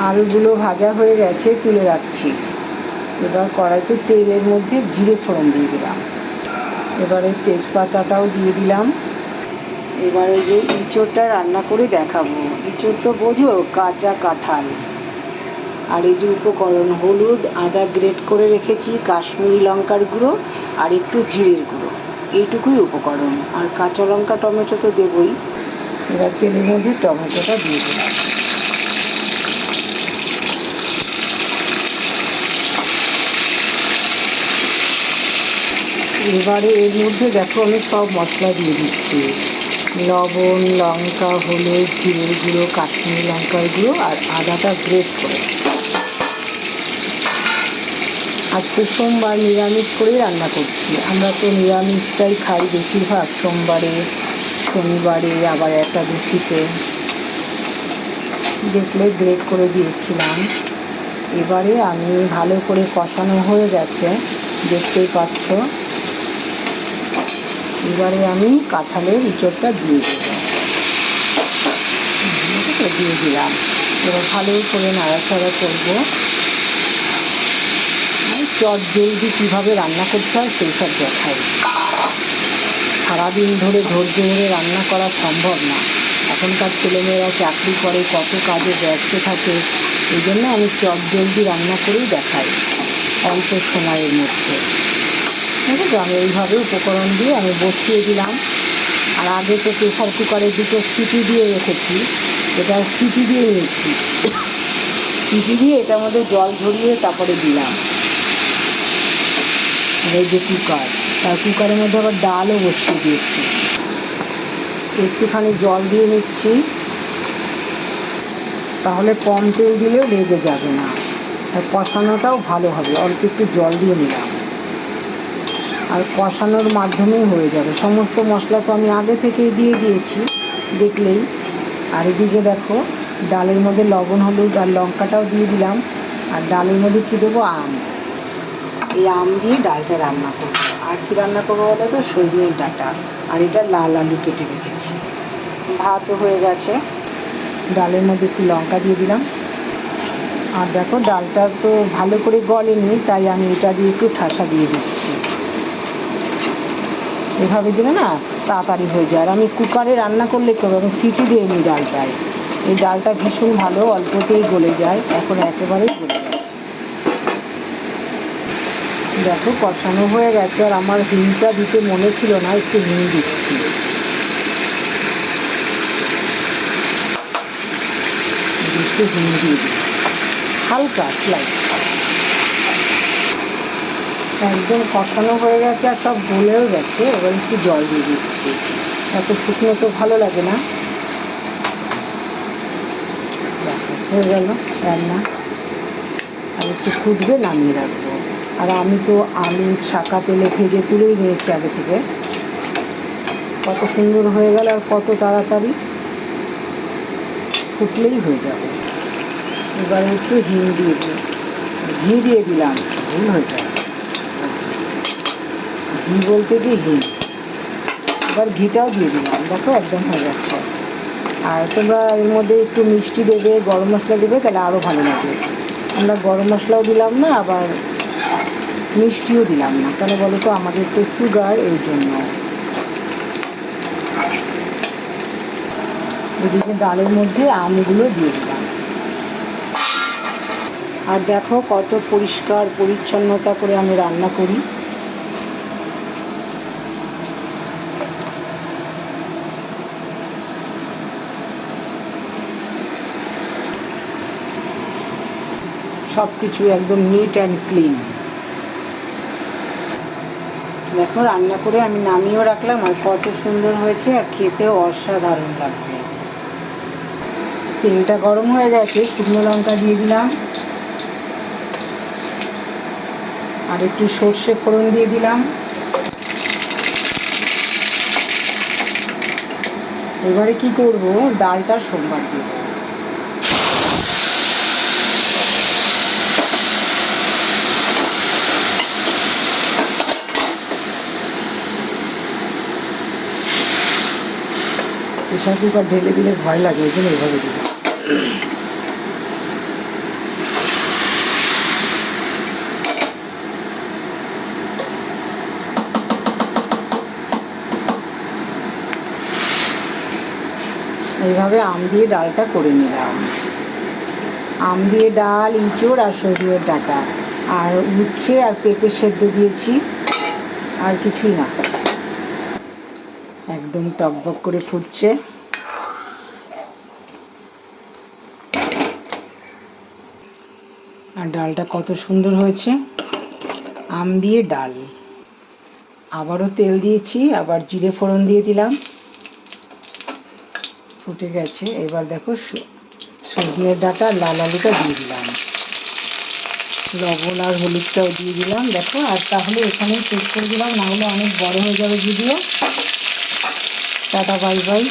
আলুগুলো ভাজা হয়ে গেছে, তুলে রাখছি। এবার কড়াইতে তেলের মধ্যে জিরে ফোড়ন দিয়ে দিলাম। এবারে তেজপাতাটাও দিয়ে দিলাম। এবারে যে ইঁচড়টা রান্না করে দেখাবো, ইঁচড় তো বোঝো, কাঁচা কাঁঠাল। আর এই যে উপকরণ: হলুদ, আদা গ্রেট করে রেখেছি, কাশ্মীরি লঙ্কার গুঁড়ো আর একটু জিরের গুঁড়ো, এইটুকুই উপকরণ। আর কাঁচা লঙ্কা টমেটো তো দেবই। এবার তেলের মধ্যে টমেটোটা দিয়ে দিলাম। এবারে এর মধ্যে দেখো আমি সব মশলা দিয়ে দিচ্ছি: লবণ, লঙ্কা, হলুদ, জিরের গুঁড়ো, কাশ্মীরি লঙ্কার গুঁড়ো আর আদাটা গ্রেট করে। আজকে সোমবার, নিরামিষ করেই রান্না করছি। আমরা তো নিরামিষটাই খাই বেশিরভাগ, সোমবারে, শনিবারে, আবার একাদশীতে। দেখলে গ্রেট করে দিয়েছিলাম। এবারে আমি ভালো করে কষানো হয়ে গেছে, দেখতেই পাচ্ছ। এবারে আমি কাঁঠালের ইঁচড়টা দিয়ে দিলাম। এবার ভালো করে নাড়াচাড়া করবো। চটজলদি কীভাবে রান্না করতে হয় সেই সব দেখাই। সারাদিন ধরে ধৈর্য ধরে রান্না করা সম্ভব না। এখনকার ছেলেমেয়েরা চাকরি করে, কত কাজে ব্যস্ত থাকে। এই জন্য আমি চটজলদি রান্না করেই দেখাই, অল্প সময়ের মধ্যে। ঠিক আছে, আমি এইভাবে উপকরণ দিয়ে আমি বসিয়ে দিলাম। আর আগে তো প্রেসার কুকারে 2টো সিটি দিয়ে রেখেছি, এটা সিটি দিয়ে নিয়েছি। সিটি দিয়ে এটার মধ্যে জল ঝরিয়ে তারপরে দিলাম। এই যে কুকার, তার কুকারের মধ্যে আবার ডালও বসিয়ে দিয়েছি। একটুখানি জল দিয়ে নিচ্ছি, তাহলে কম তেল দিলেও লেগে যাবে না, আর কষানোটাও ভালো হবে। অল্প একটু জল দিয়ে নিলাম, আর কষানোর মাধ্যমেই হয়ে যাবে। সমস্ত মশলা তো আমি আগে থেকেই দিয়ে দিয়েছি, দেখলেই। আর এদিকে দেখো, ডালের মধ্যে লবণ, হলুদ আর লঙ্কাটাও দিয়ে দিলাম। আর ডালের মধ্যে কী দেবো? আম। এই আম দিয়ে ডালটা রান্না করবো। আর কি রান্না করবো বলো তো? সজনের ডাঁটা। আর এটা লাল আলু কেটে রেখেছি। ভাতও হয়ে গেছে। ডালের মধ্যে একটু লঙ্কা দিয়ে দিলাম। আর দেখো, ডালটা তো ভালো করে গলেনি, তাই আমি এটা দিয়ে একটু ঠাসা দিয়ে দিচ্ছি। এভাবে দিলে না তাড়াতাড়ি হয়ে যায়। আর আমি কুকারে রান্না করলে কেউ, আমি সিটি দিয়ে নিই ডালটায়। এই ডালটা ভীষণ ভালো, অল্পতেই গলে যায়। এখন একেবারেই গলে গেছে। দেখো, কষানো হয়ে গেছে। আর আমার হিংটা দিতে মনে ছিল না, একটু হিং দিচ্ছি। একটু হিং দিয়ে দিই, হালকা স্লাইড। একদম কষানো হয়ে গেছে আর সব গলেও গেছে। এবার একটু জল দিয়ে দিচ্ছি, এত শুকনো তো ভালো লাগে না। হয়ে গেল রান্না। আর একটু ফুটবে, নামিয়ে রাখবো। আর আমি তো আলু ছাকা তেলে ভেজে তুলেই নিয়েছি আগে থেকে। কত সুন্দর হয়ে গেল, আর কত তাড়াতাড়ি ফুটলেই হয়ে যাবে। এবারে একটু হিং দিয়ে দিই, ঘি দিয়ে দিলাম, ভুল হয়ে যাবে, ঘি বলতে গিয়ে হিং। এবার ঘিটাও দিয়ে দিলাম। দেখো, একদম হয়ে গেছে। আর তোমরা এর মধ্যে একটু মিষ্টি দেবে, গরম মশলা দেবে, তাহলে আরও ভালো লাগবে। আমরা গরম মশলাও দিলাম না, আবার মিষ্টিও দিলাম না। কেন বলো তো? আমাদের তো সুগার, এই জন্য। এদিকে ডালের মধ্যে আমগুলো দিয়ে দিলাম। আর দেখো, কত পরিষ্কার পরিচ্ছন্নতা করে আমি রান্না করি। সব কিছু একদম নিট অ্যান্ড ক্লিন। দেখো, রান্না করে আমি নামিয়েও রাখলাম, আর কত সুন্দর হয়েছে, আর খেতেও অসাধারণ লাগবে। তেলটা গরম হয়ে গেছে, শুকনো লঙ্কা দিয়ে দিলাম, আর একটু সর্ষে ফোড়ন দিয়ে দিলাম। এবারে কি করব? ডালটা সোমবার দেব। প্রেসার কুকার ঢেলে দিলে ভয় লাগে, ওই জন্য এভাবে দিলাম। এইভাবে আম দিয়ে ডালটা করে নিলাম। আম দিয়ে ডাল, ইঁচড় আর সজনের ডাঁটা, আর উচ্ছে আর পেঁপে সেদ্ধ দিয়েছি, আর কিছুই না। একদম টকবক করে ফুটছে। আর ডালটা কত সুন্দর হয়েছে, আম দিয়ে ডাল। আবারও তেল দিয়েছি, আবার জিরে ফোড়ন দিয়ে দিলাম, ফুটে গেছে। এবার দেখো সজনের ডাঁটা আর লাল আলুটা দিয়ে দিলাম, লবণ আর হলুদটাও দিয়ে দিলাম। দেখো, আর তাহলে এখানেই শেষ করে দিলাম, নাহলে অনেক বড় হয়ে যাবে ভিডিও। Tata, bye bye.